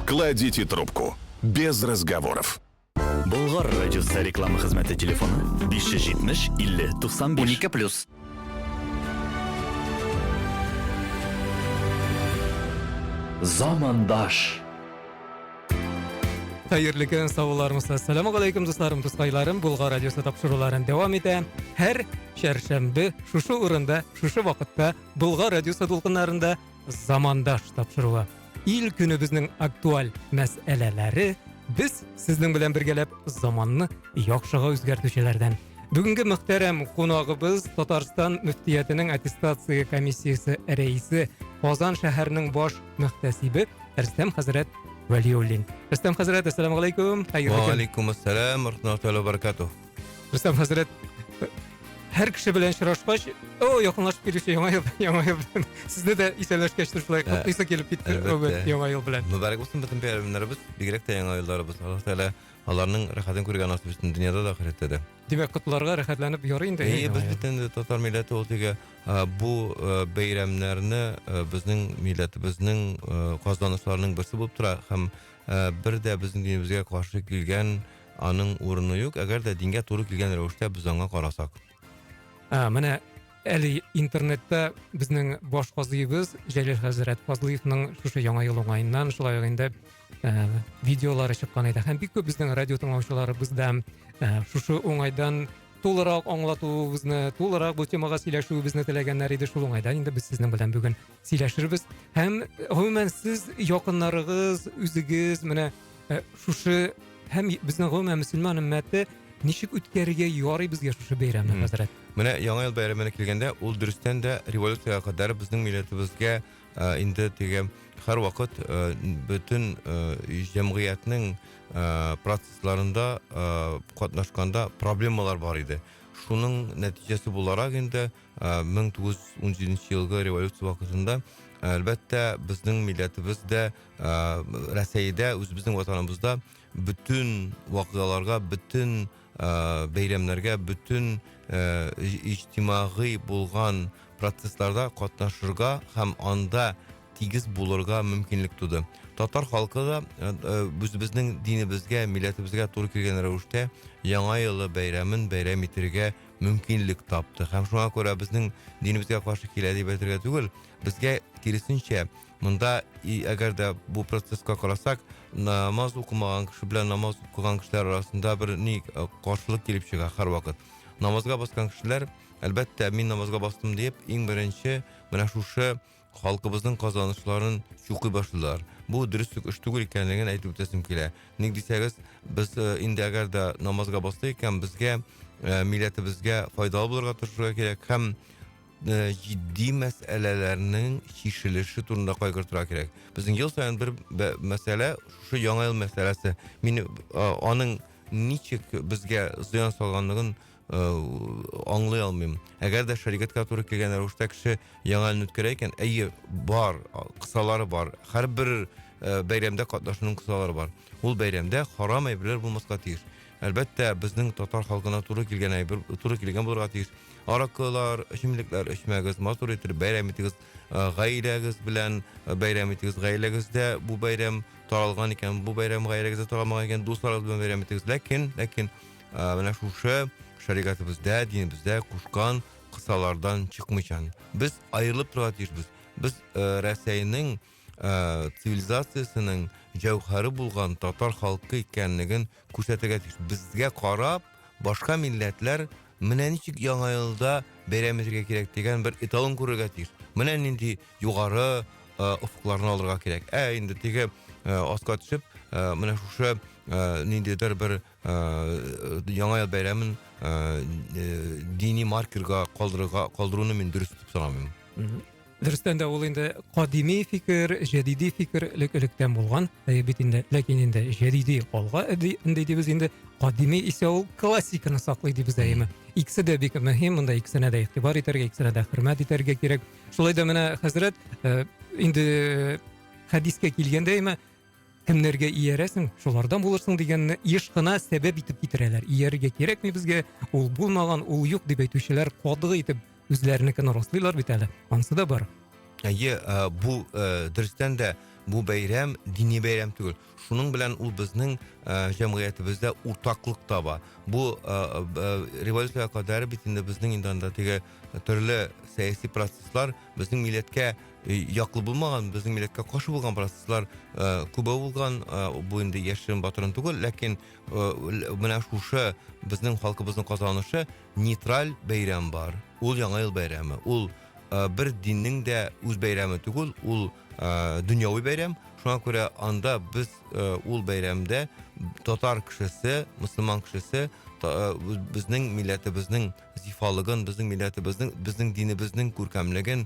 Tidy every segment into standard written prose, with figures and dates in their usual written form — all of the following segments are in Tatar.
Кладите трубку. Без разговоров. Болгар радиосы реклама хезмәте телефоны 570 50 95 12+. Замандаш. Hayırlı gün, sağollarımız. Assalamu alaikum dostlarım, dostaylarım. Bulgar Radyosu tapşırıların devam eden her şerşembe şuşu urunda, şuşu vakitte Bulgar Radyosu dolgunlarında zamandaş tapşırığı. İl günümüzün aktual meseleleri biz sizden bilen birgelep zamanını yakşığa özgertüşelerden. Bugünkü muhterem konağımız Tatarstan Müftiyeti'nin Attestasiya Komissiyası reisi, Qozon şəhərinin baş mühtəsibi Rüstem Hazret Valiullin. Rüstem Hazret, assalamu alaikum. Wa alaikum assalam wa rahmatullahi wa barakatuh. Rüstem Hazret, her kişi bilen şıraşbaş, o yakınlaşıp gelişi yama yıl bilen. Sizde de iselerş geçtirişler, kutluysa gelip gitti yama yıl bilen. Mübarek olsun bütün peygamberlerimiz, birlikte yeni aylarımız. Allah Teala Allah'ın rahatını koruyan nasip etsin dünyada da ahirette de. Demek kutlularga rahatlanıp yorayın da. İyi biz bütün Tatar milleti olduğu bu bayramlarını bizning milletimizning kazanışlarının birisi bulup tura. Hem bir de bizim dinimizge karşı kelgan anın o'rni yo'q. Agar da dinga to'g'ri kelgan ravishda biz onga qarasak. Mana eli internetde bizning bosh qoziyimiz Jalil Hazrat Fazliyevning şuşu yangi yil o'ng'ayidan shulay endi videolari chiqqan edi. Ham ko'p bizning radio tinglovchilari bizdan şuşu o'ng'aydan to'liq anglatuvimizni, to'liq bu temaga siylashuvimizni tilaganlar edi. Shul o'ng'aydan endi biz sizning bilan bugun siylashirmiz. Ham umuman siz yaqinlaringiz, o'zingiz mana şuşu hem bizning umuman musulmon ummati nishik o'tkariga yo'riy bizga şuşu bayramni hazrat. Mana yangi yil bayramına kelganda ul durustdan da revolyutsiyaga qadar bizning millatimizga endi degan har vaqt bütün jamiyatning proseslarında qatnashganda problemalar bor edi. Şunun natijasi bo'larak endi 1917-yilgi revolyutsiya vaqtida albatta bizning millatimizda Rossiyada o'zimizning vatanimizda bütün voqealarga, bütün bayramlarga, bütün ijtimoiy bo'lgan proseslarda qatnashirga ham anda tegiz bo'lurga mumkinlik tudi. Tatar xalqi da bizning dinimizga, millatimizga to'g'ri kelgan ravishda yangi yil bayramin bayram etirga mumkinlik topdi. Ham shunga ko'ra bizning dinimizga qarshi keladi deb ayttirga tugul, bizga kirisincha bunda agarda bu prosesga qarasak, namoz o'qimagan kishi bilan namoz o'qigan kishilar orasida bir qarshilik kelib chiqadi har vaqt. Namozga bosgan kishilar albatta men namozga bosdim deb eng birinchi mana shu xalqimizning qozonishlarını cho'qi boshladilar. Bu durust ish tugul ekanligini aytib o'tashim kerak. Nega desangiz, biz endi agarda namozga bossak ekan bizga millatimizga foydali bo'lishga tirishishga kerak, ham jiddiy masalalarning chechilishi turida qayg'urishga kerak. Bizning yil sayin bir masala shu yangi yil masalasi. Meni onun niçik bizga ziyon solganligini anlay olmayman. Agar da shariatga to'g'ri kelgan ravishda kishi yangi yilni o'tkazar ekan, bor, qissalari bor. Har bir bayramda qatnashning qissalari bor. U bayramda harom ayblar bo'lmasga tegish. Albatta bizning Tatar xalqina to'g'ri kelgan bo'lgan tegish. Araqlar, ichimliklar ichmagiz, mas'ul etib bayram etingiz, g'aylangiz bilan bayram etingiz, g'aylangizda bu bayram taralgan ekan, bu bayram g'aylangizda taralmagan ekan, do'stlaringiz bilan bayram etingiz. Lekin mana shu shariatimizda, dinimizda qo'shgan qissalardan chiqmaychan. Biz ayrilib turadiz. Biz Rossiyaning sivilizatsiyasining javhari bo'lgan Tatar xalqi ekanligini ko'rsatadiz. Bizga qarab boshqa millatlar mana nechik yangi yilda bayram etirga kerak degan bir etalon ko'radiz. Mana endi yuqori ufqlarni olirga kerak. Endi tega osqa tushib mana shu nindidir bir yangi yil bayramın dini markerga qoldiruvni men durust deb sanayman. Durustdan da ol endi qadimiy fikr, jadidi fikrlikdan bo'lgan, lekin endi jadidi qolgan endi biz endi qadimiy esa u klassikani saqlaydi biz deymi. İkisi de bir mühim, bunda ikisine de itibar eterge, ikisine de hürmet eterge gerek. Şolay da mana Hazret endi hadisga kelganda kimlerge iyeresin, şolardan bulursun deganni ishqina sebep etib ketireler. Iyerge kerakmi bizga? Ul bulmagan, ul yo'q deb aytuvchilar qodiq etib o'zlarini rostlaylar bitali. Ansı da bor. Bu durustdan da bu бәйрәм dini бәйрәм түгел. Шуның белән ул безнең җәмгыятебездә уртаклык таба. Бу революция кадәр бит инде безнең инде анда теге төрле сәяси процесслар безнең милләткә яклы булмаган, безнең милләткә каршы булган процесслар күбе булган, бу инде яшерен батырын түгел, ләкин менә шушы безнең халкыбызның казанышы нейтраль бәйрәм бар. Ул яңа ел бәйрәме. Ул bir dinning дә үз бәйрәме түгел, ул дөньяви бәйрәм. Шуңа күрә анда без ул бәйрәмдә татар кешесе, мөселман кешесе безнең милләтебезнең зифалыгын, безнең милләтебезнең, безнең динебезнең күркәмлеген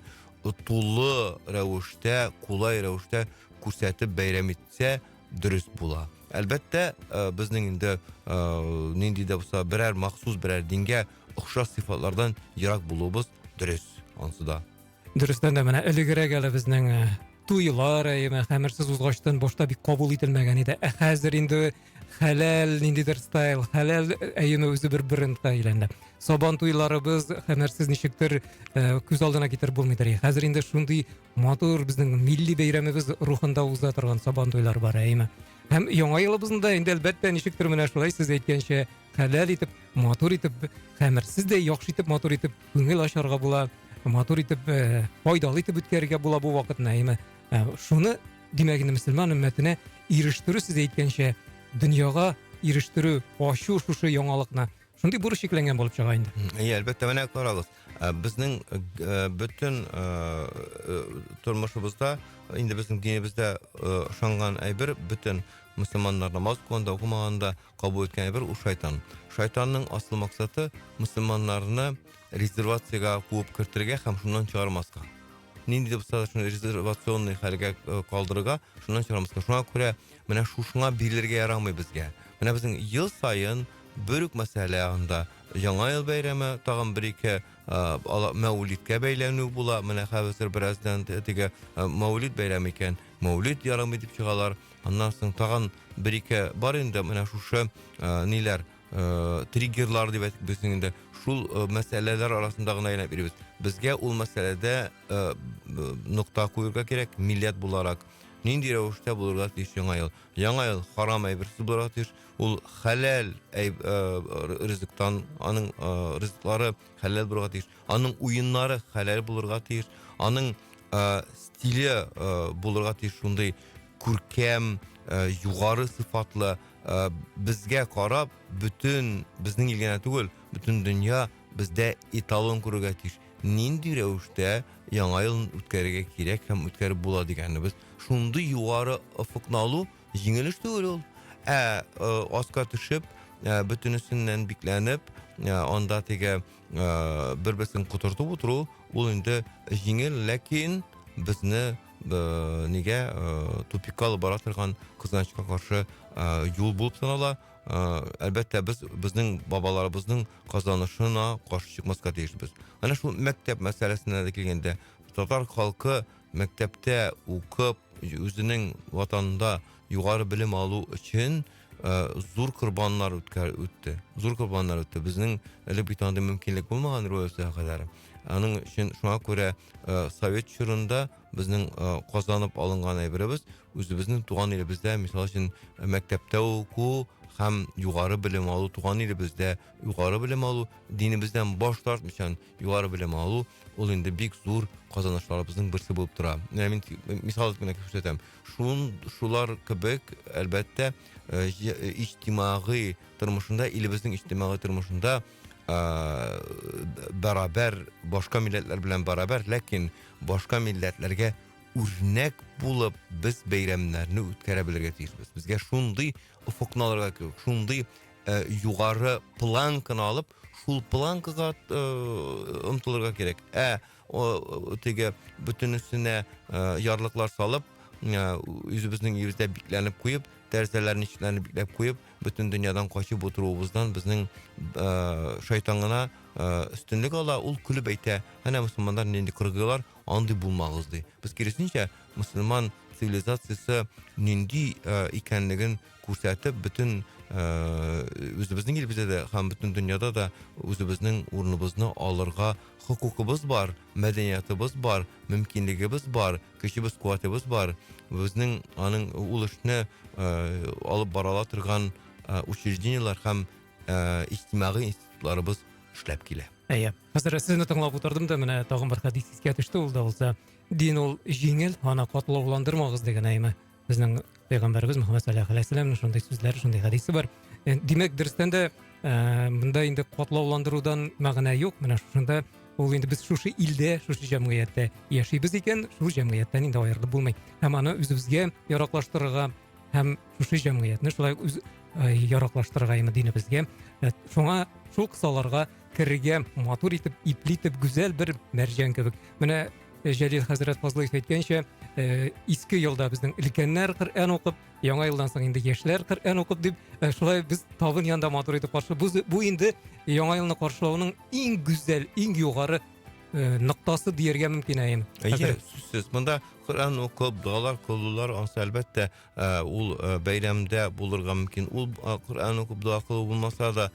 тулы рәвештә, кулай рәвештә күрсәтеп бәйрәм итсә дөрес була. Әлбәттә, безнең инде нинди дә булса берәр махсус берәр дингә охшаш сыйфатлардан ерак булуыбыз дөрес. Ансы да. Дөрестән дә менә элегрәк әле безнең туйлар хәмерсез узгачтан башта бик кабул ителмәгән иде. Хәзер инде хәләл ниндидер стайл, хәләл әйене үзе бер-берен әйләнде. Сабан туйларыбыз хәмерсез ничектер күз алдына китер булмыйдыр. Хәзер инде шундый матур безнең милли бәйрәмебез рухында уза торган сабан туйлар бар, әйме. Һәм яңа елыбызда инде әлбәттә ничектер менә шулай сез әйткәнчә хәләл итеп, матур итеп, хәмерсез дә яхшы итеп, матур итеп күңел ачарга була, матур итеп, файдалы итеп үткәрергә була бу вакытны, әйме. Шуны димәк инде мөселман өммәтенә ирештерү сез әйткәнчә дөньяга ирештерү, ачу шушы яңалыкны. Шундый бурыч шикләнгән булып чыга инде. Әлбәттә, менә карагыз. Безнең бөтен тормышыбызда, инде безнең динебездә ышанган әйбер, бөтен мөселманнар намаз укыганда, укымаганда кабул иткән әйбер ул шайтан. Шайтанның асыл максаты мөселманнарны резервациягә куып кертергә һәм шуннан чыгармаска. Нинди дә булса шуны резервационный хәлгә калдырырга, шуннан чыгармаска. Шуңа күрә менә шушыңа бирелергә ярамый безгә. Менә безнең ел сайын бер үк мәсьәлә анда яңа ел бәйрәме, тагын бер-ике мәүлидкә бәйләнү була. Менә хәзер бераздан теге мәүлид бәйрәме икән. Мәүлид ярамый дип чыгалар. Аннан соң тагын бер-ике бар инде менә шушы ниләр триггерлар дип әйтик безнең инде. Шул мәсьәләләр арасында гына әйләнеп йөрибез. Безгә ул мәсьәләдә нокта куярга кирәк, милләт буларак. Нинди рәвештә булырга тиеш яңа ел? Яңа ел харам әйберсез булырга тиеш. Ул хәләл ризыктан, аның ризыклары хәләл булырга тиеш. Аның уеннары хәләл булырга тиеш. Аның стиле булырга тиеш, шундый күркәм, югары сыйфатлы. Безгә карап, бүтән безнең илгә түгел, бүтән дөнья бездә эталон күрергә тиеш. Нинди рәвештә яңа елны үткәрергә кирәк һәм үткәреп була дигәнне без шундый югары офыкны алу җиңел эш түгел ул. Аска төшеп, бөтенесеннән бикләнеп, анда теге бер-берсен кутыртып утыру, ул инде җиңел, ләкин безне нигә тупикка алып бара торган кызганычка каршы юл булып санала. Әлбәттә, безнең бабаларыбызның казанышына каршы чыкмаска тиешбез. Әнә шул мәктәп мәсьәләсенә дә килгәндә, татар халкы мәктәптә укып, үзенең ватанында югары белем алу өчен зур корбаннар үтте. Зур корбаннар үтте. Безнең элек бит анда мөмкинлек булмаган рәвештә кадәр. Аның өчен шуңа күрә совет чорында безнең казанып алынган әйберебез үзебезнең туган илебездә, мисал өчен мәктәптә уку һәм югары белем алу, туган илебездә югары белем алу, динебездән баш тартмыйчан югары белем алу, ул инде бик зур казанышларыбызның берсе булып тора. Мин мисал генә күрсәтәм. Шулар кебек, әлбәттә, иҗтимагый тормышында, илебезнең иҗтимагый тормышында барабар башка милләтләр белән барабар, ләкин башка милләтләргә үрнәк булып без бәйрәмнәрне үткәрә белергә тиешбез. Безгә шундый офыкны алырга кирәк, шундый югары планканы алып, шул планкага омтылырга кирәк. Теге бөтенесенә ярлыклар салып, үзебезнең ирдә бикләнеп куеп, тәрәзәләрне ишекләрне бикләп куеп, бөтен дөньядан качып утыруыбыздан безнең шайтан гына өстенлек ала, ул көлеп әйтә. Әнә мөселманнар нинди кыргылар, андый булмагыз ди. Без киресенчә, мөселман цивилизациясы нинди икәнлеген күрсәтеп, bütün үзебезнең илебездә дә һәм bütün дөньяда да үзебезнең урыныбызны алырга хокукыбыз бар, мәдәниятыбыз бар, мөмкинлегебез бар, көчебез, куәтебез бар. Безнең аның ул эшне алып барала торган учреждениялар һәм иҗтимагый институтларыбыз эшләп килә. Әйе. Хәзер сезне тыңлап утырдым да, менә тагын бер хәдис искә төште, ул да булса, дин ул җиңел, аны катлауландырмагыз дигән әйме. Безнең Пәйгамбәрбез Мөхәммәд саллаллаһу алейһи ва сәлләмнең шундый сүзләре, шундый хәдисе бар. Димәк, дөрестән дә монда инде катлауландырудан мәгънә юк. Менә шунда ул инде без шушы илдә, шушы җәмгыятьтә яшибез икән, шул җәмгыятьтән инде аерылып булмый. Һәм аны үзебезгә яраклаштырырга һәм шушы җәмгыятьне шулай үз яраклаштырырга инде динебезгә. Шуңа шул кысаларга керергә, матур итеп, ипле итеп, гүзәл бер мәрҗән кебек. Менә Җәлил хәзрәт Фазлыев әйткәнчә, иске елда безнең өлкәннәр Коръән укып, яңа елдан соң инде яшьләр Коръән укып дип, шулай без табын янда матур итеп каршы. Бу инде яңа елны каршылауның иң гүзәл, иң югары ноктасы дияргә мөмкин әйем. Әйе, сүзсез. Монда Коръән укып, дуалар кылулар, ансы әлбәттә ул бәйрәмдә булырга мөмкин. Ул Коръән укып, дуа кылу булмаса да,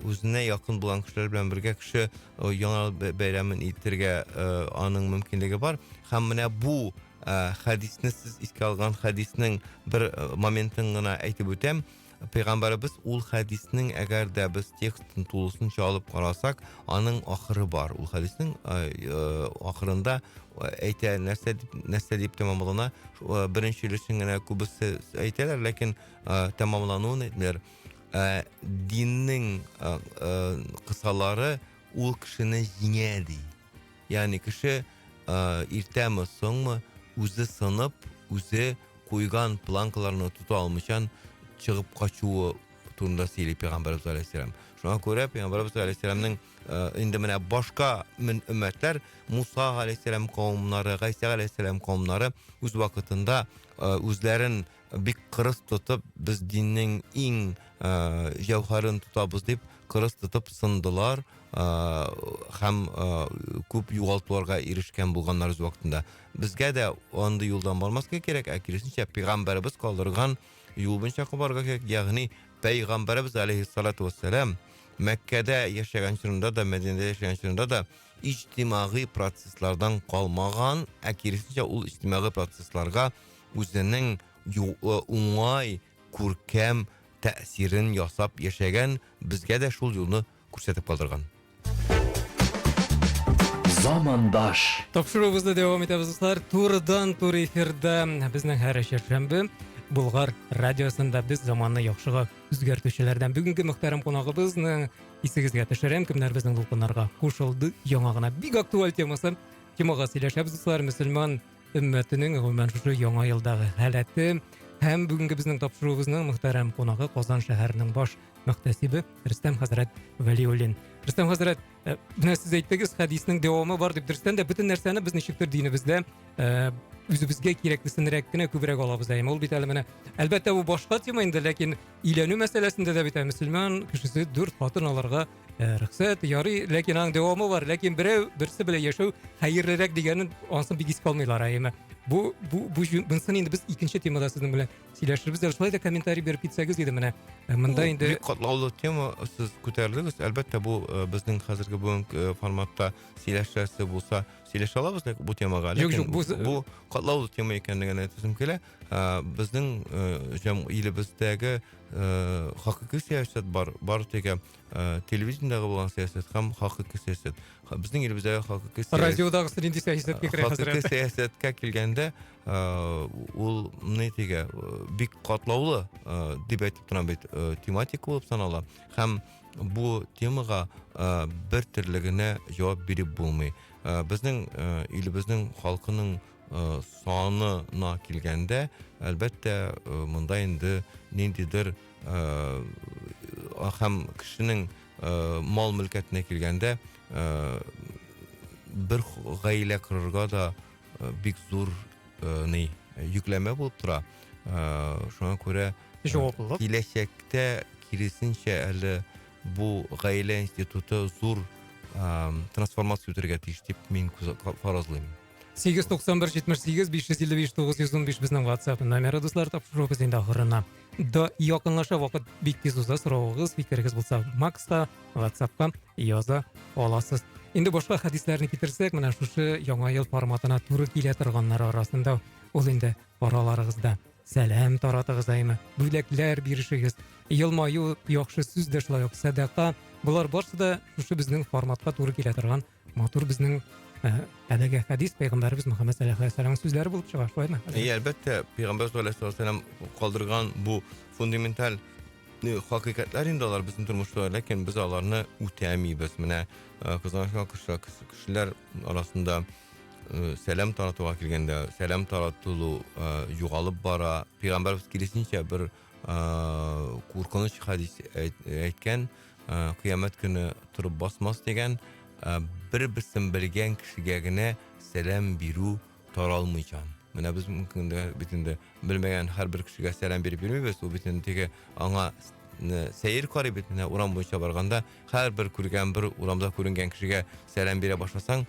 үзенә якын булган кешеләр белән бергә кеше яңа бәйрәмен итәргә аның мөмкинлеге бар. Һәм менә бу хәдисне сез искә алган хәдиснең бер моментын гына әйтеп үтәм. Пәйгамбәрбез ул хәдиснең әгәр дә без текстын тулысынча алып карасак, аның ахыры бар. Ул хәдиснең ахырында әйтә нәрсә дип тәмамлана. Беренче өлешен генә күбесе әйтәләр, ләкин тәмамлануын әйтмәләр. Диннең кысалары ул кешене җиңә ди. Ягъни кеше иртәме соңмы үзе сынып, үзе куйган планкаларны тута алмыйчан чыгып качуы турында сөйли Пәйгамбәрбез алейһиссәлам. Шуңа күрә Пәйгамбәрбез алейһиссәламның инде менә башка өммәтләр, Муса алейһиссәлам кавымнары, Гайса алейһиссәлам кавымнары үз вакытында үзләрен бик кырыс тотып, без диннең иң җәүһәрен тотабыз дип кырыс тотып сындылар һәм күп югалтуларга ирешкән булганнар үз вакытында. Безгә дә андый юлдан бармаска кирәк, киресенчә Пәйгамбәрбез калдырган юл буенча барырга кирәк. Ягъни Пәйгамбәрбез алейһиссалату вассалам Мәккәдә яшәгән чорында да, Мәдинәдә яшәгән чорында да иҗтимагый процесслардан калмаган, киресенчә ул иҗтимагый процессларга үзенең уңай, күркәм тәэсирен ясап яшәгән, безгә дә шул юлны күрсәтеп калдырган. Замандаш. Тапшыруыбызды дәвам итәбез, дуслар. Турыдан-тур эфирдә безнең һәр шәршәмбе Булгар радиосында без заманны яхшыга үзгәртүчеләрдән бүгенге мөхтәрәм кунагыбызны исегезгә төшерәм. Кемнәр безнең дулкыннарга кушылды, яңа гына бик актуаль темага сөйләшәбез, дуслар. Мөселман өммәтенең гомумән шушы яңа елдагы халәте һәм бүгенге безнең тапшыруыбызның мөхтәрәм кунагы Казан шәһәренең баш мөхтәсибе Рөстәм хәзрәт Вәлиуллин. Рөстәм хәзрәт, менә сез әйттегез, хәдиснең дәвамы бар дип. Дөрестән дә бөтен нәрсәне без ничектер динебездә үзебезгә кирәклесенрәк кенә күбрәк алабыз әйме. Ул бит әле менә әлбәттә бу башка тема инде, ләкин өйләнү мәсьәләсендә дә бит мөселман кешесе 4 хатын аларга рөхсәт ярый, ләкин аның дәвамы бар. Ләкин берсе белән яшәү хәерлерәк дигәнен ансын бик искә алмыйлар әйме. Бу bunсын инде без икенче темада сезнең белән сөйләшербез. Шулай да комментарий берип китсәгез иде менә. Монда инде бик катлаулы тема сез күтәрдегез. Әлбәттә бу безнең хәзерге бүгенге форматта сөйләшәсе булса сөйләшә алабыз бу темага. Ләкин бу катлаулы тема икәнлеген әйтәсем килә. Безнең илебездәге хакыйкый сәясәт бар теге телевидениедәге булган сәясәт һәм хакыйкый сәясәт. Безнең илебездәге хакыйкый сәясәт радиодагысы нинди сәясәткә керә хәзер? Хакыйкый сәясәткә килгәндә ул нитеге бик катлаулы дип әйтеп торам бит тематика булып санала. Һәм бу темага бер төрлегенә җавап биреп булмый. Безнең илебезнең халкының санына килгәндә, әлбәттә монда инде ниндидер һәм кешенең мал мөлкәтенә килгәндә бер гаилә корырга да бик зур йөкләмә булып тора. Шуңа күрә киләчәктә киресенчә әле бу гаилә институты зур трансформация үтәргә тиеш дип мин фаразлыйм. 891-78-555-915 біздің WhatsApp номері достар, тапшыру біз енді ақырына. До якынлаша вақыт бик тез уза, сұрауыңыз, фикіріңіз болса Максқа, WhatsAppқа яза аласыз. Енді башқа хадисләрне китерсәк, менә шушы яңа ел форматына туры килә торганнар арасында ул инде бараларыгызда сәлам таратыгыз аймы, бүләкләр биришегез, елмаю, яхшы сүз дә шулай ук садака. Булар барсы да шушы безнең форматка туры килә торган матур безнең әлеге хадис пәйгамбәрбез Мөхәммәд саллаллаһу алейһи ва саллям сүзләре булып чыга, шулаймы? Әлбәттә, Пәйгамбәр саллаллаһу алейһи ва саллям калдырган бу фундаменталь хакыйкатьләр инде алар безнең тормышта, ләкин без аларны үтәмибез. Менә кызганычка кешеләр арасында сәлам таратуга килгәндә, сәлам таратылу югалып бара. Пәйгамбәрбез киресенчә бер куркыныч хадис әйткән, кыямәт көне турып басмас дигән, бер-берсен белгән кешегә генә сәлам бирү таралмыйчан. Менә без мөмкин битендә белмәгән һәрбер кешегә сәлам биреп йөрмибез. Ул битендәге аңа сәйер карый бит, менә урам буенча барганда һәрбер күргән, бер урамда күренгән кешегә сәлам бирә башласаң,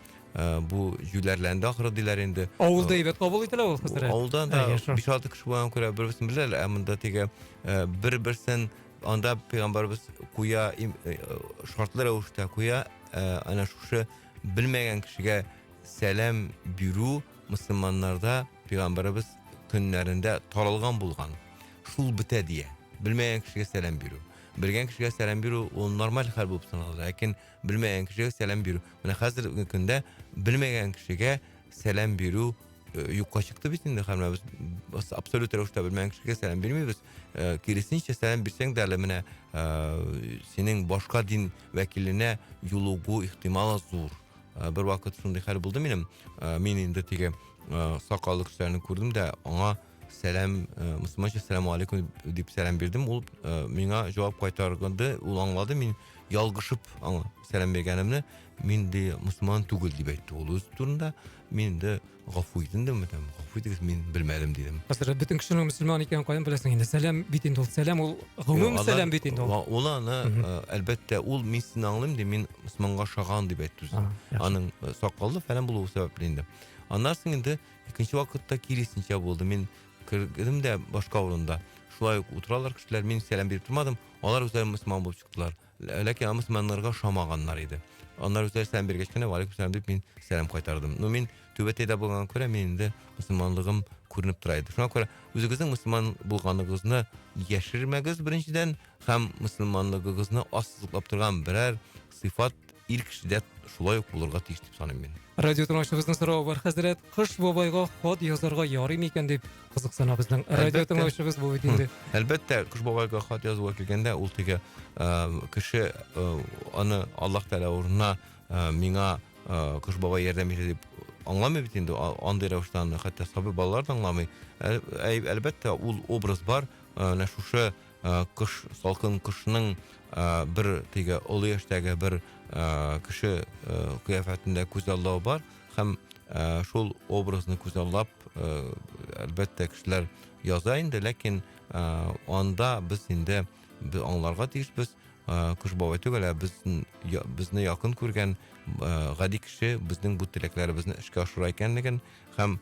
бу җүләрләнде ахыры диләр инде. Авылда әйбәт кабул ителә ул хәзер. Авылда да 5-6 кеше булган күрә бер-берсен беләләр, ә монда теге бер-берсен анда пәйгамбәрбез куя шартлар рәвештә куя, ана шушы белмәгән кешегә сәлам бирү мөселманнарда пәйгамбәрбез көннәрендә таралган булган. Шул бетә дия. Белмәгән кешегә сәлам бирү. Белгән кешегә сәлам бирү ул нормаль хәл булып санала, ләкин белмәгән кешегә сәлам бирү. Менә хәзерге көндә белмәгән кешегә сәлам бирү юкка чыкты бит инде. Без абсолют рәвештә белмәгән кешегә сәлам бирмибез. Киресенчә сәлам бирсәң дә әле менә синең башка дин вәкиленә юлугу ихтималы зур. Бер вакыт шундый хәл булды минем. Мин инде теге сакаллы кешеләрне күрдем дә, аңа сәлам, мөселманча сәлам алейкум дип сәлам бирдем. Ул миңа җавап кайтарганды, ул аңлады, мин ялгышып аңа сәлам бергәнемне, мин дә мөселман түгел дип әйтте. Ул үз турында мин дә гафу итендем, гафу итегез, мин белмәдем дидем. Хәзер бөтен кешенең мөселман икәнен каян беләсең инде? Сәлам бит инде ул, сәлам ул гомум сәлам бит инде ул. Ул аны әлбәттә ул мин сине аңлыйм ди, мин мөселманга шаган дип әйтте. Аның сакаллы фәлән булуы сәбәпле инде. Аннан соң инде икенче вакытта киресенчә булды. Мин кергәнем дә башка урында. Шулай ук утыралар кешеләр, мин сәлам биреп тормадым. Алар үзләре мөселман булып чыктылар. Ләкин мөселманнарга шамаганнар иде. Аннар үзләре сәлам бергәч кенә ва алейкум сәлам дип мин сәлам кайтардым. Ну мин түбәтәдә булган күрә, мин инде мөселманлыгым күренеп тора иде. Шуңа күрә үзегезнең мөселман булганыгызны яшермәгез беренчедән, һәм мөселманлыгыгызны ассызыклап торган берәр сыйфат ир кешедә шулай ук булырга тиеш дип саныйм мин. Радио тыңлаучыбызның сорауы бар, хәзрәт, кыш бабайга хат язарга ярый микән дип кызыксына безнең радио тыңлаучыбыз бу бит инде. Әлбәттә, кыш бабайга хат язуга килгәндә, ул теге кеше аны Аллаһ Тәала урынына миңа кыш бабай ярдәм итә дип аңламый бит инде. Андый рәвештә хәтта сабый балалар да аңламый. Әлбәттә, ул образ бар. Менә шушы кыш, салкын кышның бер теге олы яшьтәге бер кеше кыяфәтендә күзаллау бар, һәм шул образны күзаллап әлбәттә кешеләр яза инде, ләкин анда без инде аңларга тиешбез. Кыш бабай түгел, безне якын күргән гади кеше безнең бу теләкләребезне эшкә ашыра икәнлеген, һәм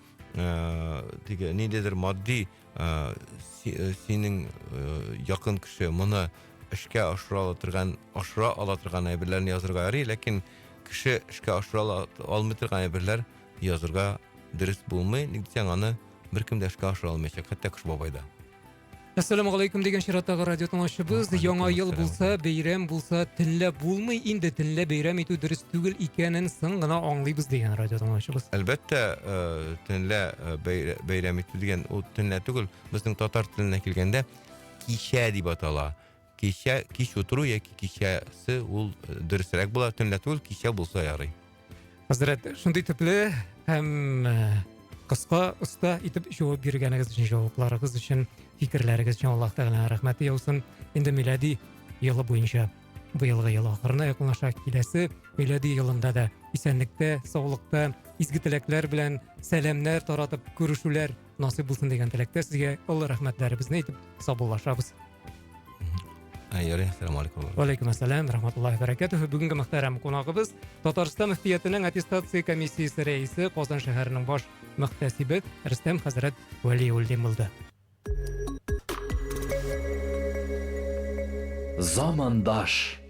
теге ниндидер матди синең якын кеше моны эшкә ашыра ала торган әйберләрне язырга ярый, ләкин кеше эшкә ашыра алмый торган әйберләр язырга дөрес булмый. Ник дисәң, аны беркем дә эшкә ашыра алмаячак, хәтта кыш бабайда. Ассаламу алейкум дигән чираттагы радио тыңлаучыбыз, яңа ел булса, бәйрәм булса, төнлә булмый, инде төнлә бәйрәм итү дөрес түгел икәнен соң гына аңлыйбыз дигән радио тыңлаучыбыз. Әлбәттә, төнлә бәйрәм итү дигән ул төнлә түгел, безнең татар теленә килгәндә кичә дип атала. Кич утыру яки кичәсе ул дөресрәк була, төнлә түгел, кичә булса ярый. Хәзрәт, шундый төпле һәм кыска оста итеп җавап биргәнегез өчен, җавапларыгыз өчен, фикерләрегез өчен Аллаһ Тәгалә рәхмәте яусын. Инде милади елы буенча быелгы ел ахырына якынлаша, киләсе милади елында да исәнлектә, саулыкта, изге теләкләр белән сәламнәр таратып күрешүләр насыйп булсын дигән теләктә сезгә олы рәхмәтләребезне әйтеп саубуллашабыз. Яри, ассаламу алейкум. Алейкум ассалам, рахматуллахи баракатуху. Бүгінгі мөхтәрәм қонағыбыз Татарстан мөфтиятының аттестация комиссиясы рәисе, Казан шәһәренең баш мөхтәсибе Рөстәм хәзрәт Вәлиуллин булды. Замандаш.